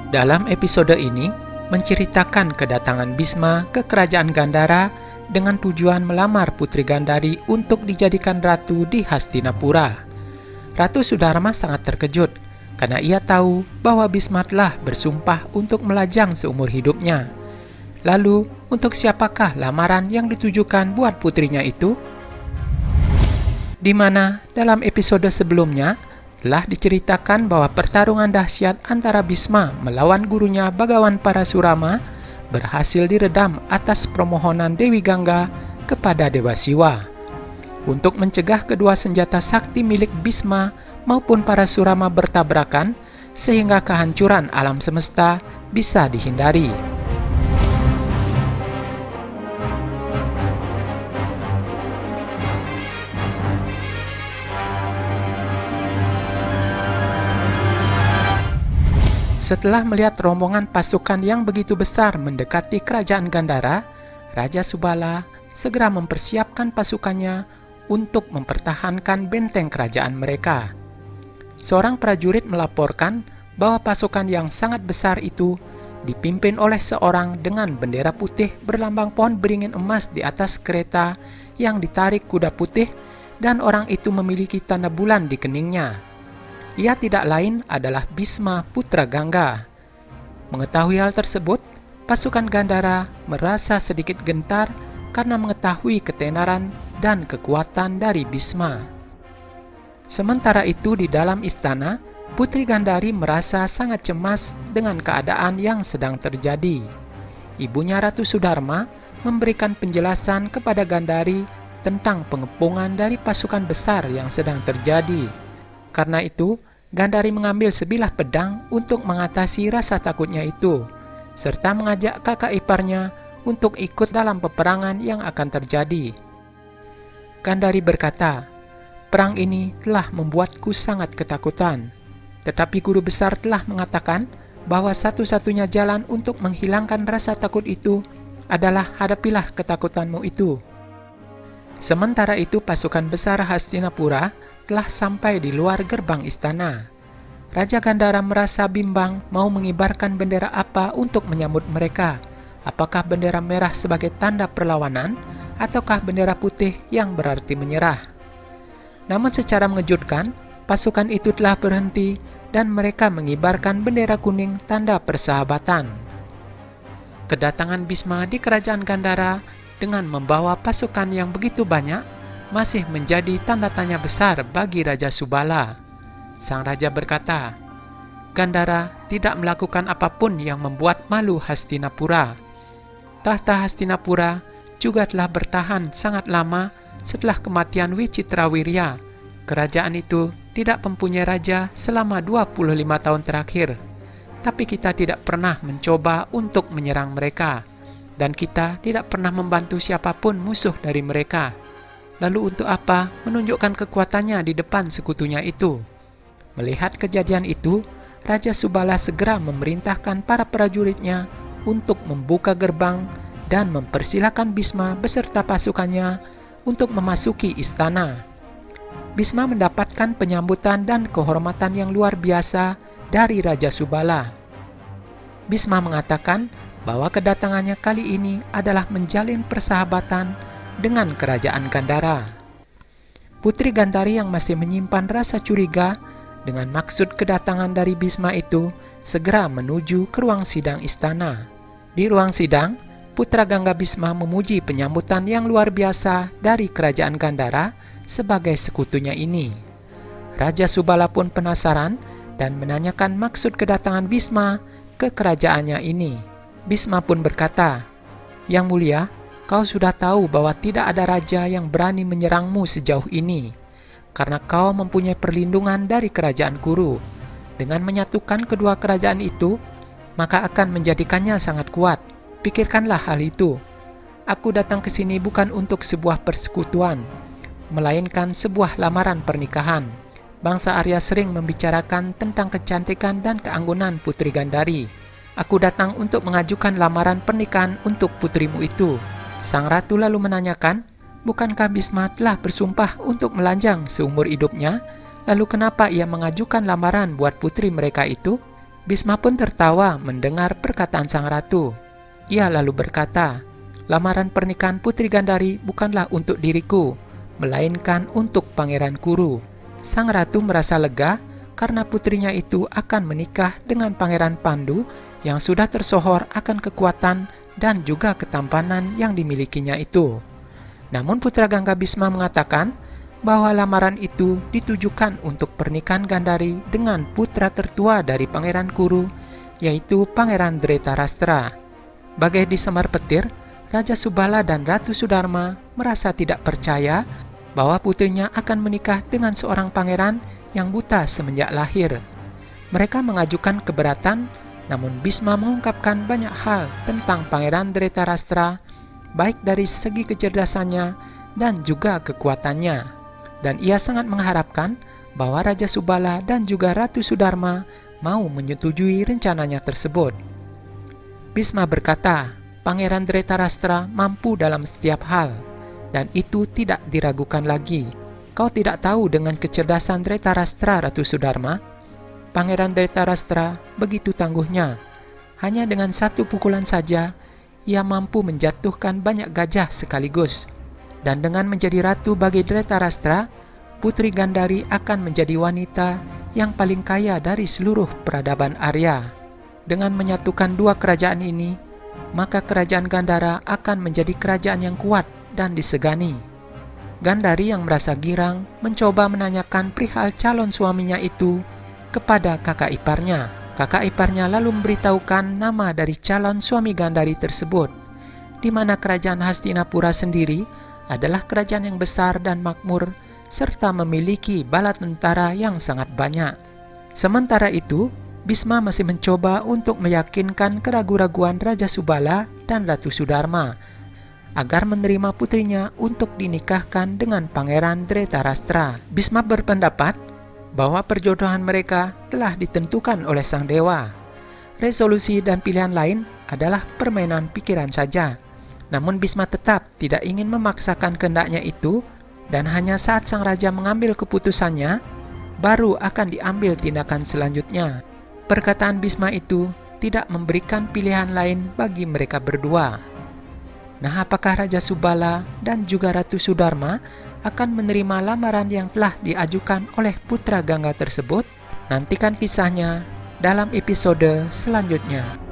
Dalam episode ini, menceritakan kedatangan Bisma ke kerajaan Gandhara dengan tujuan melamar Putri Gandhari untuk dijadikan ratu di Hastinapura. Ratu Sudarma sangat terkejut karena ia tahu bahwa Bisma telah bersumpah untuk melajang seumur hidupnya. Lalu, untuk siapakah lamaran yang ditujukan buat putrinya itu? Di mana dalam episode sebelumnya telah diceritakan bahwa pertarungan dahsyat antara Bisma melawan gurunya Bhagawan Parasurama berhasil diredam atas permohonan Dewi Gangga kepada Dewa Siwa. Untuk mencegah kedua senjata sakti milik Bisma maupun Parasurama bertabrakan, sehingga kehancuran alam semesta bisa dihindari. Setelah melihat rombongan pasukan yang begitu besar mendekati kerajaan Gandhara, Raja Subala segera mempersiapkan pasukannya untuk mempertahankan benteng kerajaan mereka. Seorang prajurit melaporkan bahwa pasukan yang sangat besar itu dipimpin oleh seorang dengan bendera putih berlambang pohon beringin emas di atas kereta yang ditarik kuda putih, dan orang itu memiliki tanda bulan di keningnya. Ia tidak lain adalah Bisma putra Gangga. Mengetahui hal tersebut, pasukan Gandhara merasa sedikit gentar karena mengetahui ketenaran dan kekuatan dari Bisma. Sementara itu di dalam istana, Putri Gandhari merasa sangat cemas dengan keadaan yang sedang terjadi. Ibunya Ratu Sudarma memberikan penjelasan kepada Gandhari tentang pengepungan dari pasukan besar yang sedang terjadi. Karena itu, Gandhari mengambil sebilah pedang untuk mengatasi rasa takutnya itu, serta mengajak kakak iparnya untuk ikut dalam peperangan yang akan terjadi. Gandhari berkata, "Perang ini telah membuatku sangat ketakutan, tetapi guru besar telah mengatakan bahwa satu-satunya jalan untuk menghilangkan rasa takut itu adalah hadapilah ketakutanmu itu." Sementara itu pasukan besar Hastinapura telah sampai di luar gerbang istana. Raja Gandhara merasa bimbang mau mengibarkan bendera apa untuk menyambut mereka. Apakah bendera merah sebagai tanda perlawanan, ataukah bendera putih yang berarti menyerah? Namun secara mengejutkan, pasukan itu telah berhenti dan mereka mengibarkan bendera kuning tanda persahabatan. Kedatangan Bisma di kerajaan Gandhara dengan membawa pasukan yang begitu banyak masih menjadi tanda tanya besar bagi Raja Subala. Sang raja berkata, "Gandhara tidak melakukan apapun yang membuat malu Hastinapura. Tahta Hastinapura juga telah bertahan sangat lama setelah kematian Wicitrawirya. Kerajaan itu tidak mempunyai raja selama 25 tahun terakhir, tapi kita tidak pernah mencoba untuk menyerang mereka. Dan kita tidak pernah membantu siapapun musuh dari mereka. Lalu untuk apa menunjukkan kekuatannya di depan sekutunya itu?" Melihat kejadian itu, Raja Subala segera memerintahkan para prajuritnya untuk membuka gerbang dan mempersilakan Bisma beserta pasukannya untuk memasuki istana. Bisma mendapatkan penyambutan dan kehormatan yang luar biasa dari Raja Subala. Bisma mengatakan bahwa kedatangannya kali ini adalah menjalin persahabatan dengan kerajaan Gandhara. Putri Gandhari yang masih menyimpan rasa curiga dengan maksud kedatangan dari Bisma itu segera menuju ke ruang sidang istana. Di ruang sidang, putra Gangga Bisma memuji penyambutan yang luar biasa dari kerajaan Gandhara sebagai sekutunya ini. Raja Subala pun penasaran dan menanyakan maksud kedatangan Bisma ke kerajaannya ini. Bisma pun berkata, "Yang mulia, kau sudah tahu bahwa tidak ada raja yang berani menyerangmu sejauh ini, karena kau mempunyai perlindungan dari kerajaan Kuru. Dengan menyatukan kedua kerajaan itu, maka akan menjadikannya sangat kuat. Pikirkanlah hal itu. Aku datang ke sini bukan untuk sebuah persekutuan, melainkan sebuah lamaran pernikahan. Bangsa Arya sering membicarakan tentang kecantikan dan keanggunan Putri Gandhari. Aku datang untuk mengajukan lamaran pernikahan untuk putrimu itu." Sang ratu lalu menanyakan, "Bukankah Bisma telah bersumpah untuk melanjang seumur hidupnya? Lalu kenapa ia mengajukan lamaran buat putri mereka itu?" Bisma pun tertawa mendengar perkataan sang ratu. Ia lalu berkata, "Lamaran pernikahan Putri Gandari bukanlah untuk diriku, melainkan untuk Pangeran Kuru." Sang ratu merasa lega karena putrinya itu akan menikah dengan Pangeran Pandu yang sudah tersohor akan kekuatan dan juga ketampanan yang dimilikinya itu. Namun putra Gangga Bisma mengatakan bahwa lamaran itu ditujukan untuk pernikahan Gandari dengan putra tertua dari Pangeran Kuru, yaitu Pangeran Dretarastra. Bagai disemar petir, Raja Subala dan Ratu Sudarma merasa tidak percaya bahwa putrinya akan menikah dengan seorang pangeran yang buta semenjak lahir. Mereka mengajukan keberatan, namun Bisma mengungkapkan banyak hal tentang Pangeran Dretarastra, baik dari segi kecerdasannya dan juga kekuatannya. Dan ia sangat mengharapkan bahwa Raja Subala dan juga Ratu Sudarma mau menyetujui rencananya tersebut. Bisma berkata, Pangeran Dretarastra mampu dalam setiap hal, dan itu tidak diragukan lagi. Kau tidak tahu dengan kecerdasan Dretarastra, Ratu Sudarma? Pangeran Dretarastra begitu tangguhnya. Hanya dengan satu pukulan saja, ia mampu menjatuhkan banyak gajah sekaligus. Dan dengan menjadi ratu bagi Dretarastra, Putri Gandari akan menjadi wanita yang paling kaya dari seluruh peradaban Arya. Dengan menyatukan dua kerajaan ini, maka kerajaan Gandhara akan menjadi kerajaan yang kuat dan disegani. Gandari yang merasa girang mencoba menanyakan perihal calon suaminya itu kepada kakak iparnya. Kakak iparnya lalu memberitahukan nama dari calon suami Gandari tersebut, di mana kerajaan Hastinapura sendiri adalah kerajaan yang besar dan makmur, serta memiliki bala tentara yang sangat banyak. Sementara itu, Bisma masih mencoba untuk meyakinkan keraguan-raguan Raja Subala dan Ratu Sudarma agar menerima putrinya untuk dinikahkan dengan Pangeran Dretarastra. Bisma berpendapat bahwa perjodohan mereka telah ditentukan oleh sang dewa. Resolusi dan pilihan lain adalah permainan pikiran saja. Namun Bisma tetap tidak ingin memaksakan kehendaknya itu, dan hanya saat sang raja mengambil keputusannya, baru akan diambil tindakan selanjutnya. Perkataan Bisma itu tidak memberikan pilihan lain bagi mereka berdua. Nah, apakah Raja Subala dan juga Ratu Sudarma akan menerima lamaran yang telah diajukan oleh putra Gangga tersebut? Nantikan kisahnya dalam episode selanjutnya.